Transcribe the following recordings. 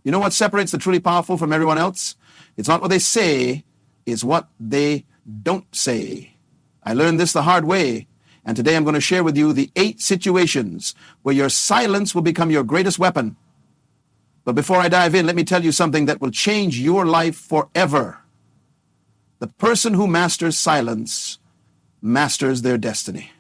You know what separates the truly powerful from everyone else? It's not what they say, it's what they don't say. I learned this the hard way, and today I'm going to share with you the 8 situations where your silence will become your greatest weapon. But before I dive in, let me tell you something that will change your life forever. The person who masters silence masters their destiny.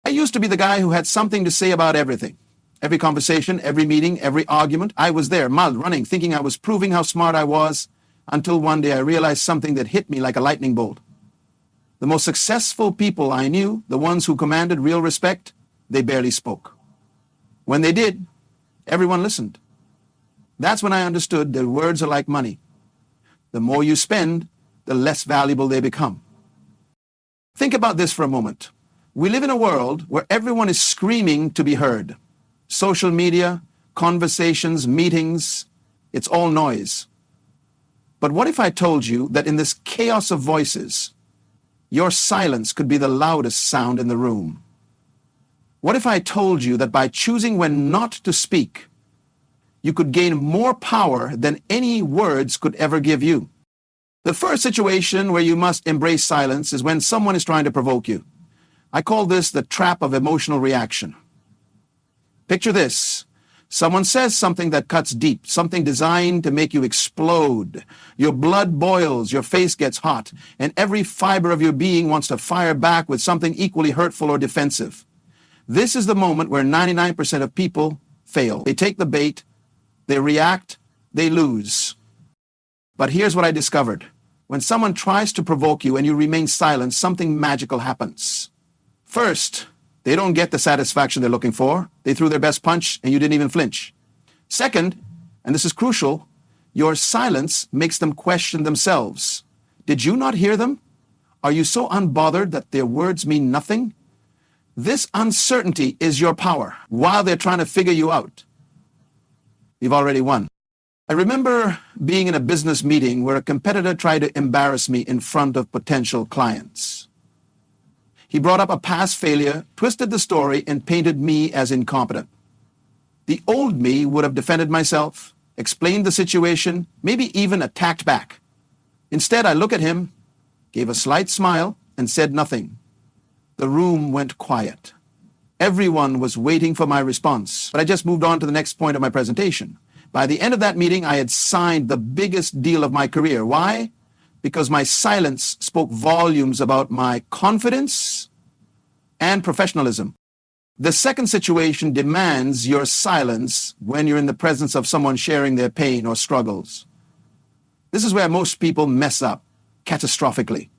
I used to be the guy who had something to say about everything. Every conversation, every meeting, every argument, I was there, mud running, thinking I was proving how smart I was, until one day I realized something that hit me like a lightning bolt. The most successful people I knew, the ones who commanded real respect, they barely spoke. When they did, everyone listened. That's when I understood that words are like money. The more you spend, the less valuable they become. Think about this for a moment. We live in a world where everyone is screaming to be heard. Social media, conversations, meetings, it's all noise. But what if I told you that in this chaos of voices, your silence could be the loudest sound in the room? What if I told you that by choosing when not to speak, you could gain more power than any words could ever give you? The first situation where you must embrace silence is when someone is trying to provoke you. I call this the trap of emotional reaction. Picture this. Someone says something that cuts deep, something designed to make you explode. Your blood boils, your face gets hot, and every fiber of your being wants to fire back with something equally hurtful or defensive. This is the moment where 99% of people fail. They take the bait, they react, they lose. But here's what I discovered. When someone tries to provoke you and you remain silent, something magical happens. First, they don't get the satisfaction they're looking for. They threw their best punch and you didn't even flinch. Second, and this is crucial, your silence makes them question themselves. Did you not hear them? Are you so unbothered that their words mean nothing? This uncertainty is your power while they're trying to figure you out. You've already won. I remember being in a business meeting where a competitor tried to embarrass me in front of potential clients. He brought up a past failure, twisted the story, and painted me as incompetent. The old me would have defended myself, explained the situation, maybe even attacked back. Instead, I looked at him, gave a slight smile, and said nothing. The room went quiet. Everyone was waiting for my response, but I just moved on to the next point of my presentation. By the end of that meeting, I had signed the biggest deal of my career. Why? Because my silence spoke volumes about my confidence and professionalism. The second situation demands your silence when you're in the presence of someone sharing their pain or struggles. This is where most people mess up catastrophically.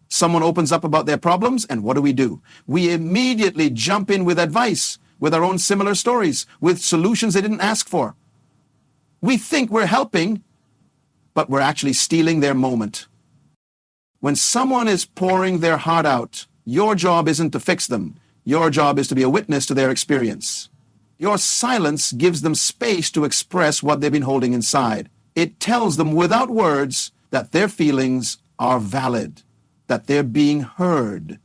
Someone opens up about their problems, and what do? We immediately jump in with advice, with our own similar stories, with solutions they didn't ask for. We think we're helping, but we're actually stealing their moment. When someone is pouring their heart out, your job isn't to fix them. Your job is to be a witness to their experience. Your silence gives them space to express what they've been holding inside. It tells them without words that their feelings are valid, that they're being heard,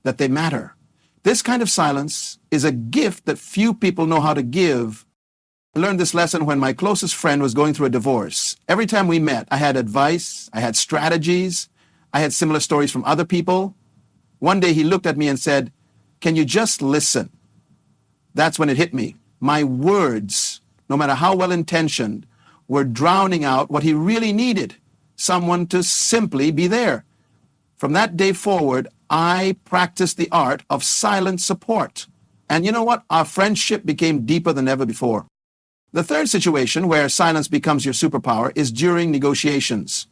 that they matter. This kind of silence is a gift that few people know how to give. I learned this lesson when my closest friend was going through a divorce. Every time we met, I had advice, I had strategies, I had similar stories from other people. One day he looked at me and said, "Can you just listen?" That's when it hit me. My words, no matter how well-intentioned, were drowning out what he really needed, someone to simply be there. From that day forward, I practiced the art of silent support. And you know what? Our friendship became deeper than ever before. The third situation where silence becomes your superpower is during negotiations.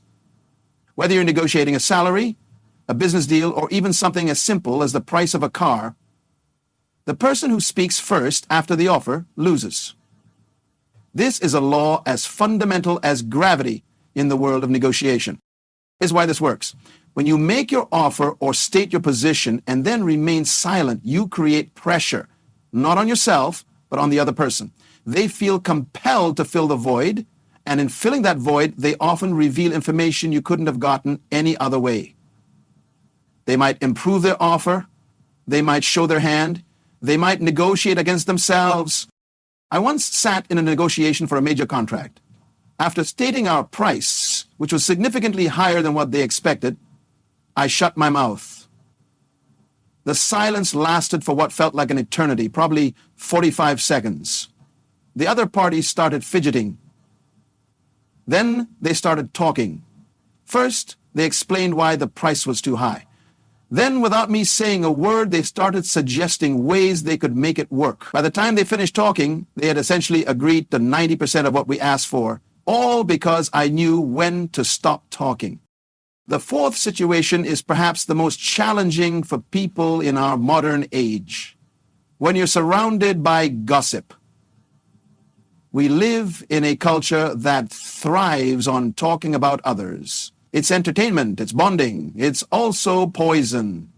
Whether you're negotiating a salary, a business deal, or even something as simple as the price of a car, the person who speaks first after the offer loses. This is a law as fundamental as gravity in the world of negotiation. Here's why this works. When you make your offer or state your position and then remain silent, you create pressure, not on yourself, but on the other person. They feel compelled to fill the void, and in filling that void, they often reveal information you couldn't have gotten any other way. They might improve their offer, they might show their hand, they might negotiate against themselves. I once sat in a negotiation for a major contract. After stating our price, which was significantly higher than what they expected, I shut my mouth. The silence lasted for what felt like an eternity, probably 45 seconds. The other party started fidgeting. Then they started talking. First, they explained why the price was too high. Then, without me saying a word, they started suggesting ways they could make it work. By the time they finished talking, they had essentially agreed to 90% of what we asked for, all because I knew when to stop talking. The fourth situation is perhaps the most challenging for people in our modern age. When you're surrounded by gossip. We live in a culture that thrives on talking about others. It's entertainment, it's bonding, it's also poison.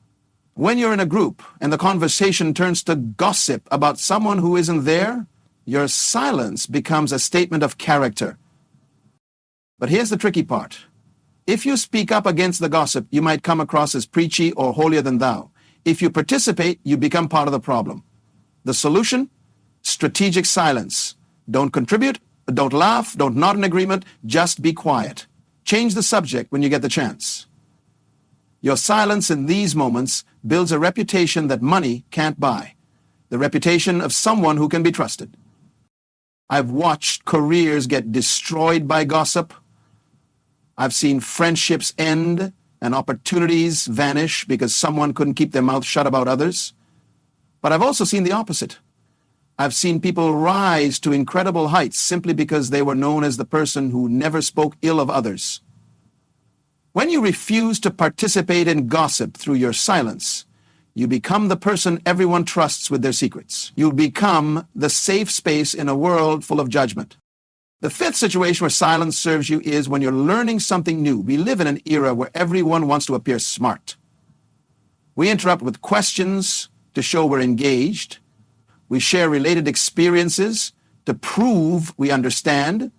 When you're in a group and the conversation turns to gossip about someone who isn't there, your silence becomes a statement of character. But here's the tricky part. If you speak up against the gossip, you might come across as preachy or holier than thou. If you participate, you become part of the problem. The solution? Strategic silence. Don't contribute, don't laugh, don't nod in agreement, just be quiet. Change the subject when you get the chance. Your silence in these moments builds a reputation that money can't buy, the reputation of someone who can be trusted. I've watched careers get destroyed by gossip. I've seen friendships end and opportunities vanish because someone couldn't keep their mouth shut about others. But I've also seen the opposite. I've seen people rise to incredible heights simply because they were known as the person who never spoke ill of others. When you refuse to participate in gossip through your silence, you become the person everyone trusts with their secrets. You become the safe space in a world full of judgment. The fifth situation where silence serves you is when you're learning something new. We live in an era where everyone wants to appear smart. We interrupt with questions to show we're engaged. We share related experiences to prove we understand.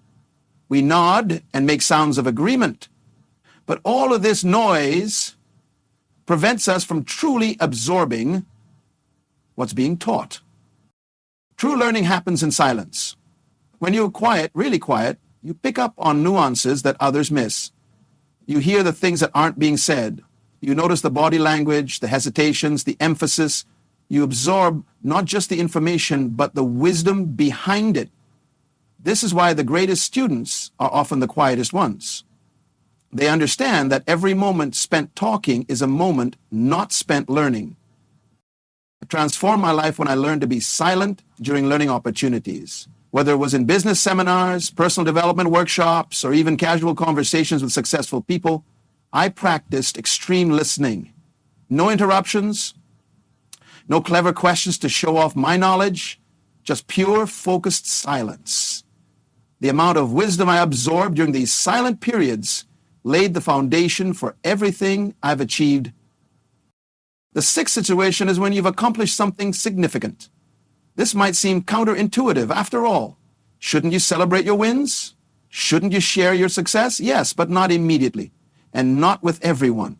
We nod and make sounds of agreement. But all of this noise prevents us from truly absorbing what's being taught. True learning happens in silence. When you're quiet, really quiet, you pick up on nuances that others miss. You hear the things that aren't being said. You notice the body language, the hesitations, the emphasis. You absorb not just the information, but the wisdom behind it. This is why the greatest students are often the quietest ones. They understand that every moment spent talking is a moment not spent learning. It transformed my life when I learned to be silent during learning opportunities. Whether it was in business seminars, personal development workshops, or even casual conversations with successful people, I practiced extreme listening. No interruptions, no clever questions to show off my knowledge, just pure, focused silence. The amount of wisdom I absorbed during these silent periods laid the foundation for everything I've achieved. The sixth situation is when you've accomplished something significant. This might seem counterintuitive. After all, shouldn't you celebrate your wins? Shouldn't you share your success? Yes, but not immediately, and not with everyone.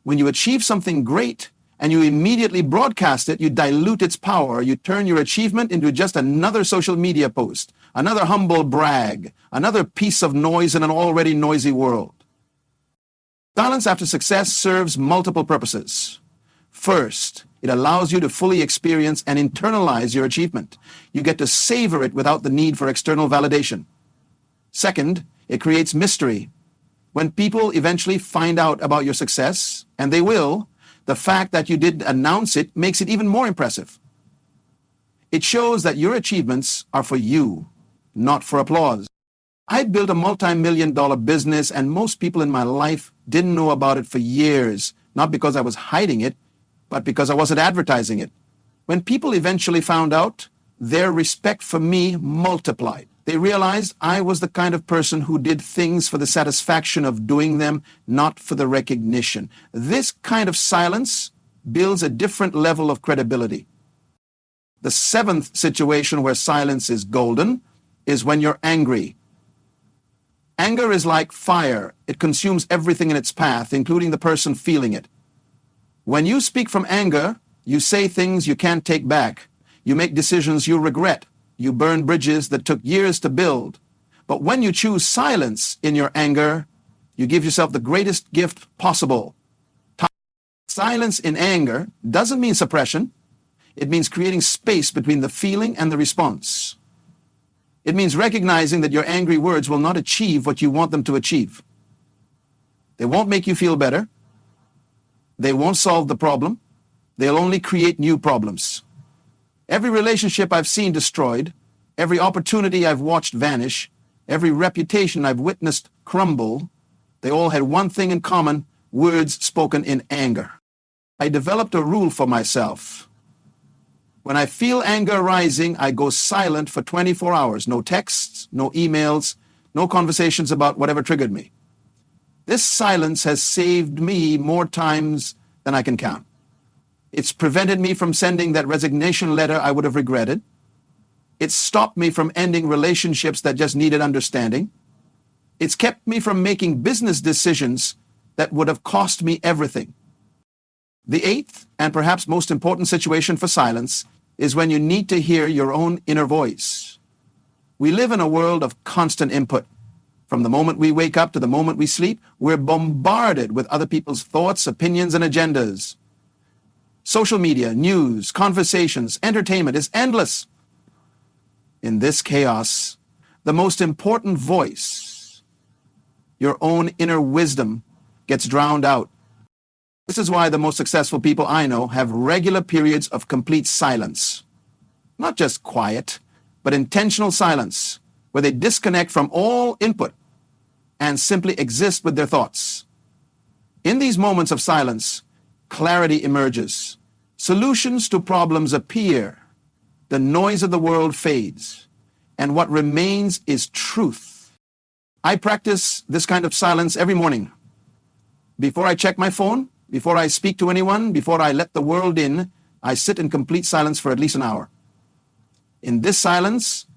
When you achieve something great and you immediately broadcast it, you dilute its power. You turn your achievement into just another social media post, another humble brag, another piece of noise in an already noisy world. Silence after success serves multiple purposes. First, it allows you to fully experience and internalize your achievement. You get to savor it without the need for external validation. Second, it creates mystery. When people eventually find out about your success, and they will, the fact that you didn't announce it makes it even more impressive. It shows that your achievements are for you, not for applause. I built a multi-million-dollar business, and most people in my life didn't know about it for years, not because I was hiding it, but because I wasn't advertising it. When people eventually found out, their respect for me multiplied. They realized I was the kind of person who did things for the satisfaction of doing them, not for the recognition. This kind of silence builds a different level of credibility. The seventh situation where silence is golden is when you're angry. Anger is like fire. It consumes everything in its path, including the person feeling it. When you speak from anger, you say things you can't take back. You make decisions you regret. You burn bridges that took years to build. But when you choose silence in your anger, you give yourself the greatest gift possible. Silence in anger doesn't mean suppression. It means creating space between the feeling and the response. It means recognizing that your angry words will not achieve what you want them to achieve. They won't make you feel better. They won't solve the problem. They'll only create new problems. Every relationship I've seen destroyed, every opportunity I've watched vanish, every reputation I've witnessed crumble, they all had one thing in common: words spoken in anger. I developed a rule for myself. When I feel anger rising, I go silent for 24 hours. No texts, no emails, no conversations about whatever triggered me. This silence has saved me more times than I can count. It's prevented me from sending that resignation letter I would have regretted. It's stopped me from ending relationships that just needed understanding. It's kept me from making business decisions that would have cost me everything. The eighth and perhaps most important situation for silence is when you need to hear your own inner voice. We live in a world of constant input. From the moment we wake up to the moment we sleep, we're bombarded with other people's thoughts, opinions, and agendas. Social media, news, conversations, entertainment is endless. In this chaos, the most important voice, your own inner wisdom, gets drowned out. This is why the most successful people I know have regular periods of complete silence. Not just quiet, but intentional silence, where they disconnect from all input and simply exist with their thoughts. In these moments of silence, clarity emerges. Solutions to problems appear. The noise of the world fades, and what remains is truth. I practice this kind of silence every morning. Before I check my phone, before I speak to anyone, before I let the world in, I sit in complete silence for at least an hour. In this silence,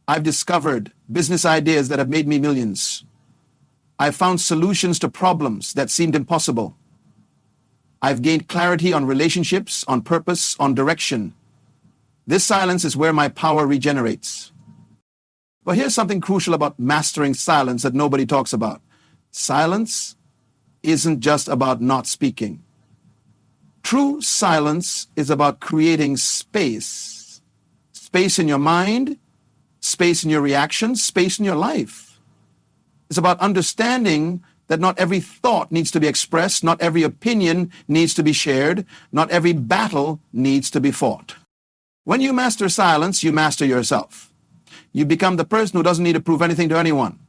I've discovered business ideas that have made me millions. I've found solutions to problems that seemed impossible. I've gained clarity on relationships, on purpose, on direction. This silence is where my power regenerates. But here's something crucial about mastering silence that nobody talks about. Silence isn't just about not speaking. True silence is about creating space. Space in your mind, space in your reactions, space in your life. It's about understanding that not every thought needs to be expressed, not every opinion needs to be shared, not every battle needs to be fought. When you master silence, you master yourself. You become the person who doesn't need to prove anything to anyone.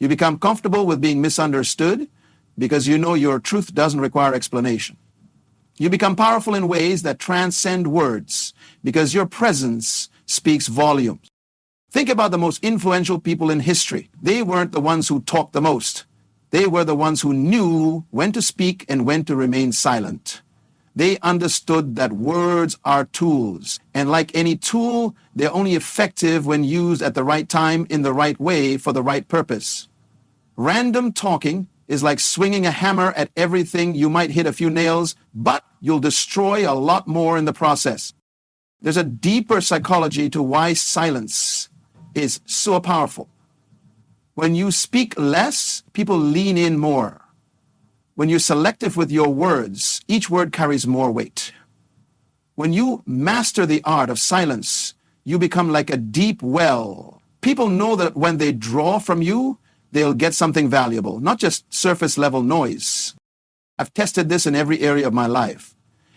You become comfortable with being misunderstood because you know your truth doesn't require explanation. You become powerful in ways that transcend words because your presence speaks volumes. Think about the most influential people in history. They weren't the ones who talked the most. They were the ones who knew when to speak and when to remain silent. They understood that words are tools, and like any tool, they're only effective when used at the right time, in the right way, for the right purpose. Random talking is like swinging a hammer at everything. You might hit a few nails, but you'll destroy a lot more in the process. There's a deeper psychology to why silence is so powerful. When you speak less, people lean in more. When you're selective with your words, each word carries more weight. When you master the art of silence, you become like a deep well. People know that when they draw from you, they'll get something valuable, not just surface-level noise. I've tested this in every area of my life.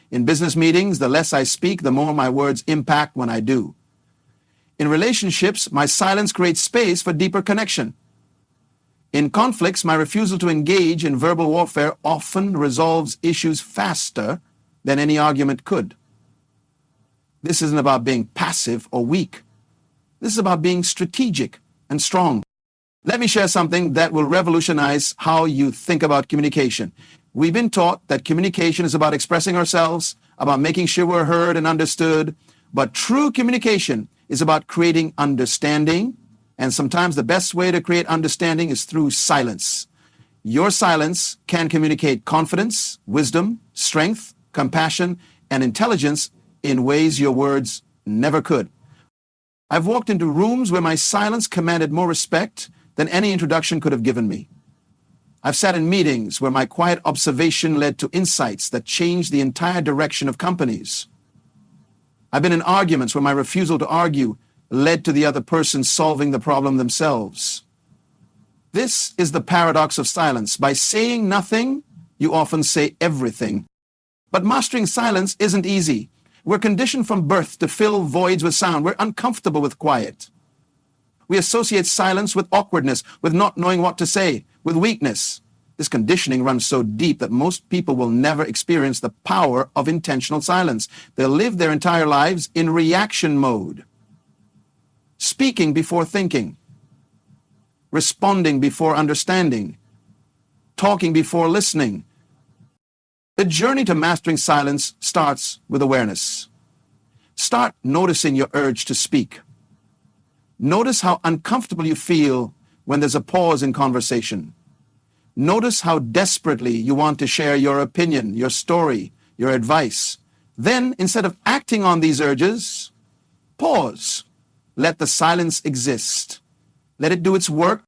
In business meetings, the less I speak, the more my words impact when I do. In relationships, my silence creates space for deeper connection. In conflicts, my refusal to engage in verbal warfare often resolves issues faster than any argument could. This isn't about being passive or weak. This is about being strategic and strong. Let me share something that will revolutionize how you think about communication. We've been taught that communication is about expressing ourselves, about making sure we're heard and understood, but true communication is about creating understanding, and sometimes the best way to create understanding is through silence. Your silence can communicate confidence, wisdom, strength, compassion, and intelligence in ways your words never could. I've walked into rooms where my silence commanded more respect than any introduction could have given me. I've sat in meetings where my quiet observation led to insights that changed the entire direction of companies. I've been in arguments where my refusal to argue led to the other person solving the problem themselves. This is the paradox of silence. By saying nothing, you often say everything. But mastering silence isn't easy. We're conditioned from birth to fill voids with sound. We're uncomfortable with quiet. We associate silence with awkwardness, with not knowing what to say, with weakness. This conditioning runs so deep that most people will never experience the power of intentional silence. They'll live their entire lives in reaction mode. Speaking before thinking. Responding before understanding. Talking before listening. The journey to mastering silence starts with awareness. Start noticing your urge to speak. Notice how uncomfortable you feel when there's a pause in conversation. Notice how desperately you want to share your opinion, your story, your advice. Then, instead of acting on these urges, pause. Let the silence exist. Let it do its work.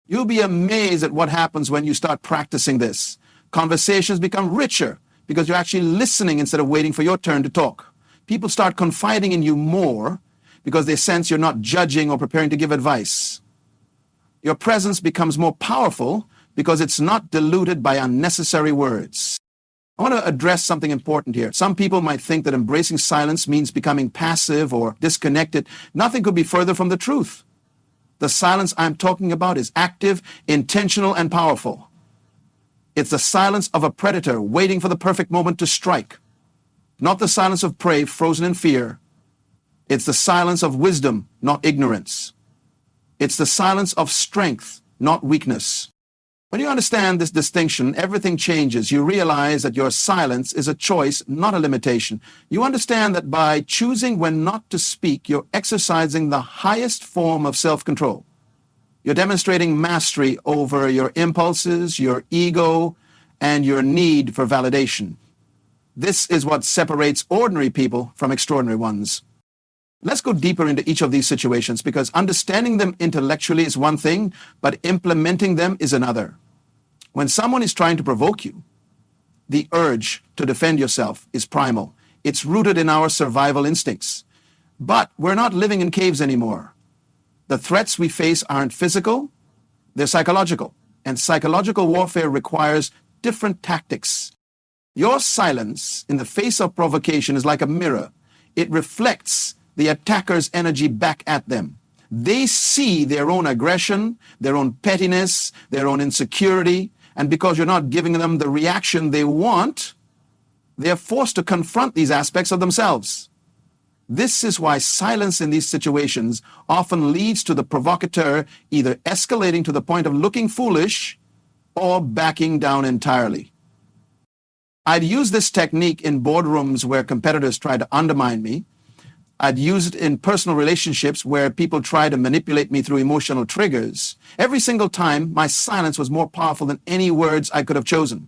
You'll be amazed at what happens when you start practicing this. Conversations become richer because you're actually listening instead of waiting for your turn to talk. People start confiding in you more because they sense you're not judging or preparing to give advice. Your presence becomes more powerful because it's not diluted by unnecessary words. I want to address something important here. Some people might think that embracing silence means becoming passive or disconnected. Nothing could be further from the truth. The silence I'm talking about is active, intentional, and powerful. It's the silence of a predator waiting for the perfect moment to strike. Not the silence of prey frozen in fear. It's the silence of wisdom, not ignorance. It's the silence of strength, not weakness. When you understand this distinction, everything changes. You realize that your silence is a choice, not a limitation. You understand that by choosing when not to speak, you're exercising the highest form of self-control. You're demonstrating mastery over your impulses, your ego, and your need for validation. This is what separates ordinary people from extraordinary ones. Let's go deeper into each of these situations because understanding them intellectually is one thing, but implementing them is another. When someone is trying to provoke you, the urge to defend yourself is primal. It's rooted in our survival instincts. But we're not living in caves anymore. The threats we face aren't physical, they're psychological. And psychological warfare requires different tactics. Your silence in the face of provocation is like a mirror. It reflects the attacker's energy back at them. They see their own aggression, their own pettiness, their own insecurity, and because you're not giving them the reaction they want, they're forced to confront these aspects of themselves. This is why silence in these situations often leads to the provocateur either escalating to the point of looking foolish or backing down entirely. I'd use this technique in boardrooms where competitors try to undermine me. I'd use it in personal relationships where people try to manipulate me through emotional triggers. Every single time, my silence was more powerful than any words I could have chosen.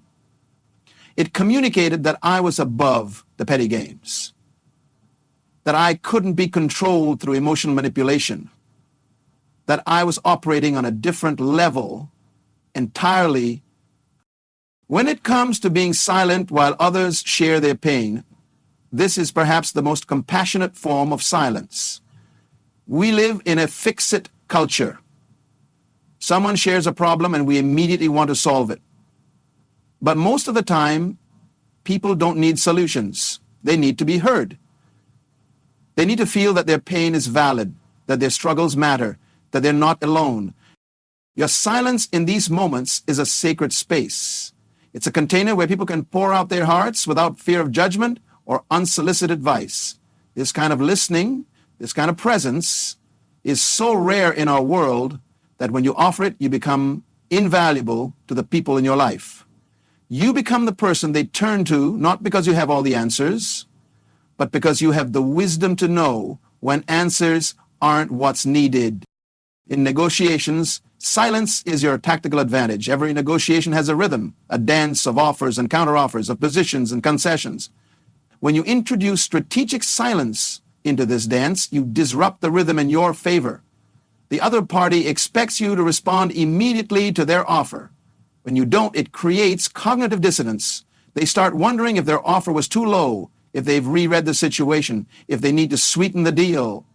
It communicated that I was above the petty games, that I couldn't be controlled through emotional manipulation, that I was operating on a different level entirely. When it comes to being silent while others share their pain, this is perhaps the most compassionate form of silence. We live in a fix-it culture. Someone shares a problem and we immediately want to solve it. But most of the time, people don't need solutions. They need to be heard. They need to feel that their pain is valid, that their struggles matter, that they're not alone. Your silence in these moments is a sacred space. It's a container where people can pour out their hearts without fear of judgment or unsolicited advice. This kind of listening, this kind of presence is so rare in our world that when you offer it, you become invaluable to the people in your life. You become the person they turn to, not because you have all the answers, but because you have the wisdom to know when answers aren't what's needed. In negotiations, silence is your tactical advantage. Every negotiation has a rhythm, a dance of offers and counteroffers, of positions and concessions. When you introduce strategic silence into this dance, you disrupt the rhythm in your favor. The other party expects you to respond immediately to their offer. When you don't, it creates cognitive dissonance. They start wondering if their offer was too low, if they've reread the situation, if they need to sweeten the deal.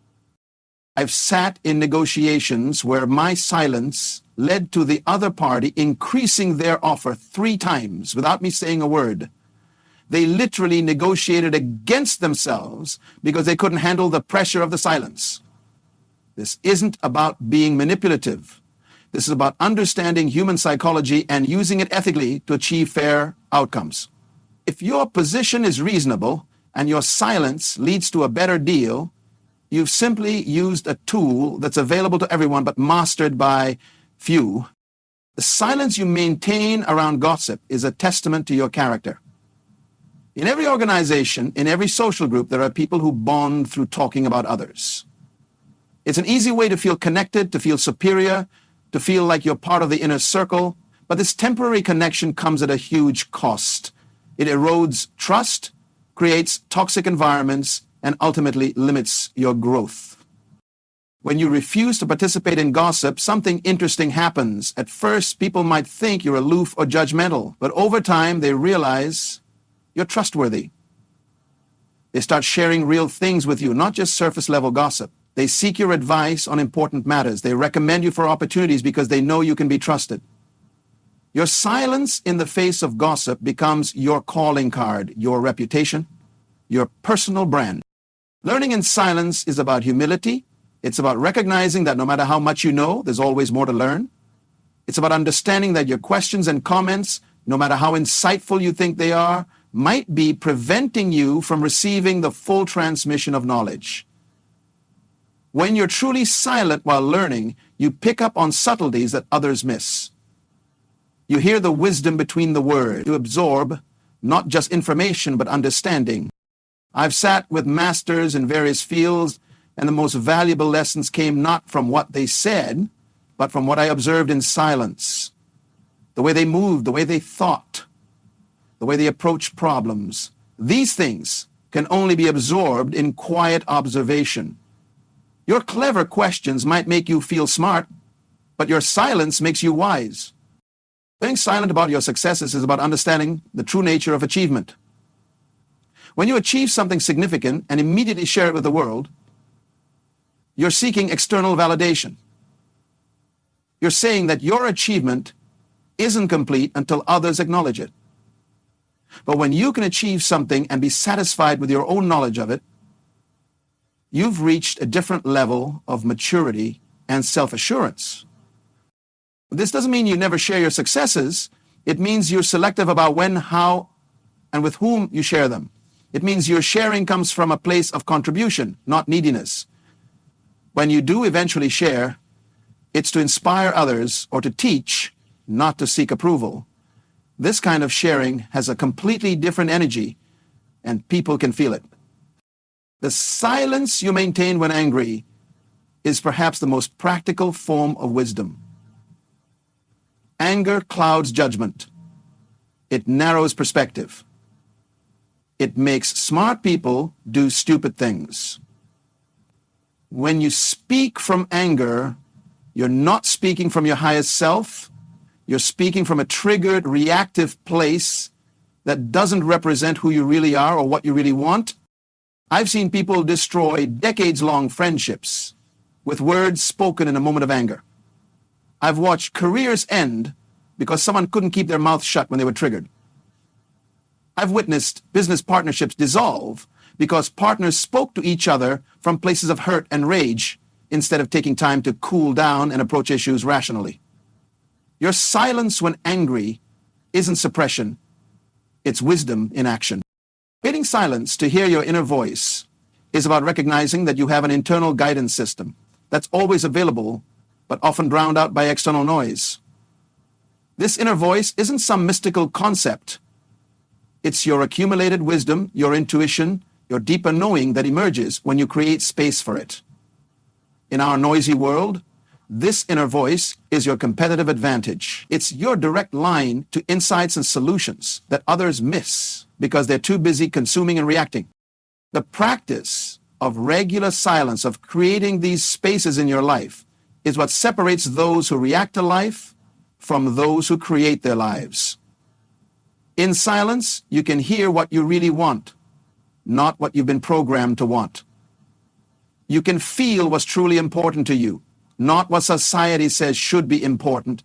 I've sat in negotiations where my silence led to the other party increasing their offer 3 times without me saying a word. They literally negotiated against themselves because they couldn't handle the pressure of the silence. This isn't about being manipulative. This is about understanding human psychology and using it ethically to achieve fair outcomes. If your position is reasonable and your silence leads to a better deal, you've simply used a tool that's available to everyone but mastered by few. The silence you maintain around gossip is a testament to your character. In every organization, in every social group, there are people who bond through talking about others. It's an easy way to feel connected, to feel superior, to feel like you're part of the inner circle, but this temporary connection comes at a huge cost. It erodes trust, creates toxic environments, and ultimately limits your growth. When you refuse to participate in gossip, something interesting happens. At first, people might think you're aloof or judgmental, but over time, they realize you're trustworthy. They start sharing real things with you, not just surface-level gossip. They seek your advice on important matters. They recommend you for opportunities because they know you can be trusted. Your silence in the face of gossip becomes your calling card, your reputation, your personal brand. Learning in silence is about humility. It's about recognizing that no matter how much you know, there's always more to learn. It's about understanding that your questions and comments, no matter how insightful you think they are, might be preventing you from receiving the full transmission of knowledge. When you're truly silent while learning, you pick up on subtleties that others miss. You hear the wisdom between the words. You absorb not just information, but understanding. I've sat with masters in various fields, and the most valuable lessons came not from what they said, but from what I observed in silence. The way they moved, the way they thought, the way they approached problems. These things can only be absorbed in quiet observation. Your clever questions might make you feel smart, but your silence makes you wise. Being silent about your successes is about understanding the true nature of achievement. When you achieve something significant and immediately share it with the world, you're seeking external validation. You're saying that your achievement isn't complete until others acknowledge it. But when you can achieve something and be satisfied with your own knowledge of it, you've reached a different level of maturity and self-assurance. This doesn't mean you never share your successes. It means you're selective about when, how, and with whom you share them. It means your sharing comes from a place of contribution, not neediness. When you do eventually share, it's to inspire others or to teach, not to seek approval. This kind of sharing has a completely different energy, and people can feel it. The silence you maintain when angry is perhaps the most practical form of wisdom. Anger clouds judgment. It narrows perspective. It makes smart people do stupid things. When you speak from anger, you're not speaking from your highest self. You're speaking from a triggered, reactive place that doesn't represent who you really are or what you really want. I've seen people destroy decades-long friendships with words spoken in a moment of anger. I've watched careers end because someone couldn't keep their mouth shut when they were triggered. I've witnessed business partnerships dissolve because partners spoke to each other from places of hurt and rage instead of taking time to cool down and approach issues rationally. Your silence when angry isn't suppression, it's wisdom in action. Creating silence to hear your inner voice is about recognizing that you have an internal guidance system that's always available, but often drowned out by external noise. This inner voice isn't some mystical concept. It's your accumulated wisdom, your intuition, your deeper knowing that emerges when you create space for it. In our noisy world, this inner voice is your competitive advantage. It's your direct line to insights and solutions that others miss because they're too busy consuming and reacting. The practice of regular silence, of creating these spaces in your life, is what separates those who react to life from those who create their lives. In silence, you can hear what you really want, not what you've been programmed to want. You can feel what's truly important to you, not what society says should be important.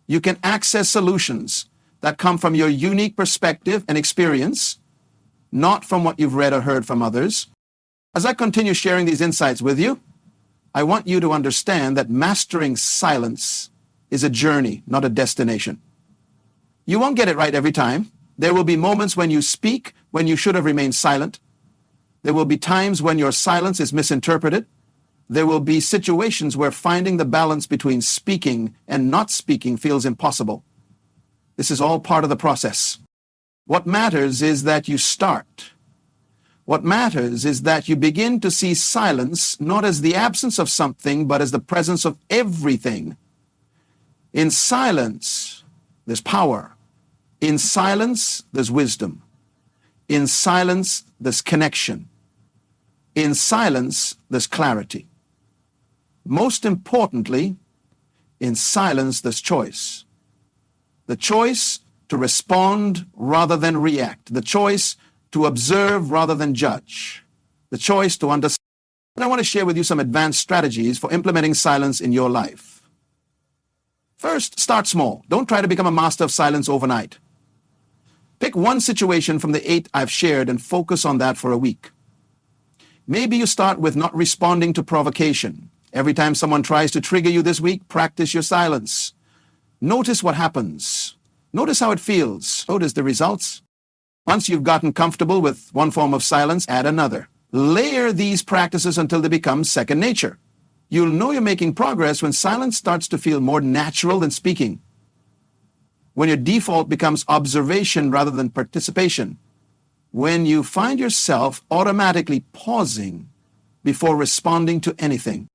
You can access solutions that come from your unique perspective and experience, not from what you've read or heard from others. As I continue sharing these insights with you, I want you to understand that mastering silence is a journey, not a destination. You won't get it right every time. There will be moments when you speak when you should have remained silent. There will be times when your silence is misinterpreted. There will be situations where finding the balance between speaking and not speaking feels impossible. This is all part of the process. What matters is that you start. What matters is that you begin to see silence not as the absence of something, but as the presence of everything. In silence, there's power. In silence, there's wisdom. In silence, there's connection. In silence, there's clarity. Most importantly, in silence, there's choice. The choice to respond rather than react. The choice to observe rather than judge. The choice to understand. And I want to share with you some advanced strategies for implementing silence in your life. First, start small. Don't try to become a master of silence overnight. Pick one situation from the 8 I've shared and focus on that for a week. Maybe you start with not responding to provocation. Every time someone tries to trigger you this week, practice your silence. Notice what happens. Notice how it feels. Notice the results. Once you've gotten comfortable with one form of silence, add another. Layer these practices until they become second nature. You'll know you're making progress when silence starts to feel more natural than speaking. When your default becomes observation rather than participation. When you find yourself automatically pausing before responding to anything.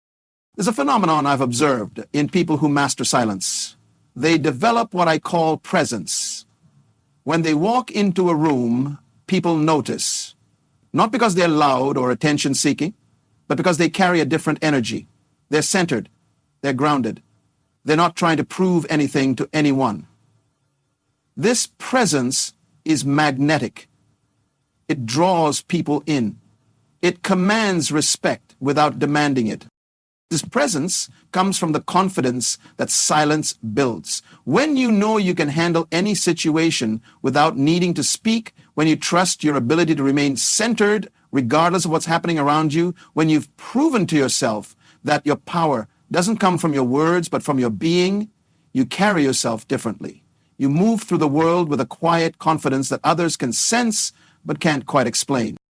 There's a phenomenon I've observed in people who master silence. They develop what I call presence. When they walk into a room, people notice. Not because they're loud or attention-seeking, but because they carry a different energy. They're centered. They're grounded. They're not trying to prove anything to anyone. This presence is magnetic. It draws people in. It commands respect without demanding it. This presence comes from the confidence that silence builds. When you know you can handle any situation without needing to speak, when you trust your ability to remain centered regardless of what's happening around you, when you've proven to yourself that your power doesn't come from your words but from your being, you carry yourself differently. You move through the world with a quiet confidence that others can sense but can't quite explain.